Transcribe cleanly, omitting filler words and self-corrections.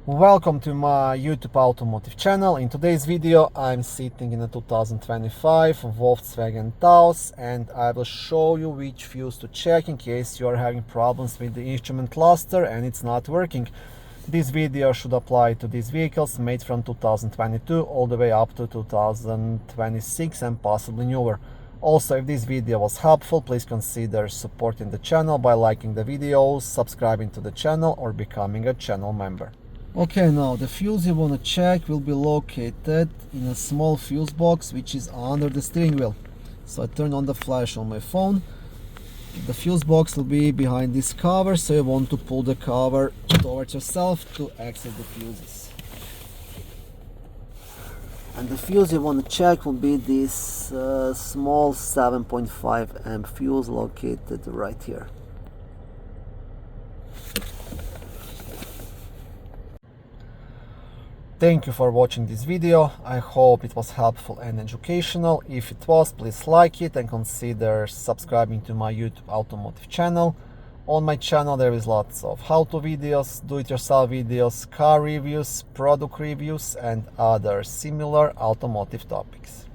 Welcome to my YouTube automotive channel. In today's video I'm sitting in a 2025 Volkswagen Taos and I will show you which fuse to check in case you are having problems with the instrument cluster and it's not working. This video should apply to these vehicles made from 2022 all the way up to 2026 and possibly newer. Also, if this video was helpful, please consider supporting the channel by liking the videos, subscribing to the channel or becoming a channel member. Okay, now the fuse you want to check will be located in a small fuse box which is under the steering wheel. So I turn on the flash on my phone. The fuse box will be behind this cover, so you want to pull the cover towards yourself to access the fuses. And the fuse you want to check will be this small 7.5 amp fuse located right here. Thank you for watching this video. I hope it was helpful and educational. If it was, please like it and consider subscribing to my YouTube automotive channel. On my channel there is lots of how-to videos, do-it-yourself videos, car reviews, product reviews and other similar automotive topics.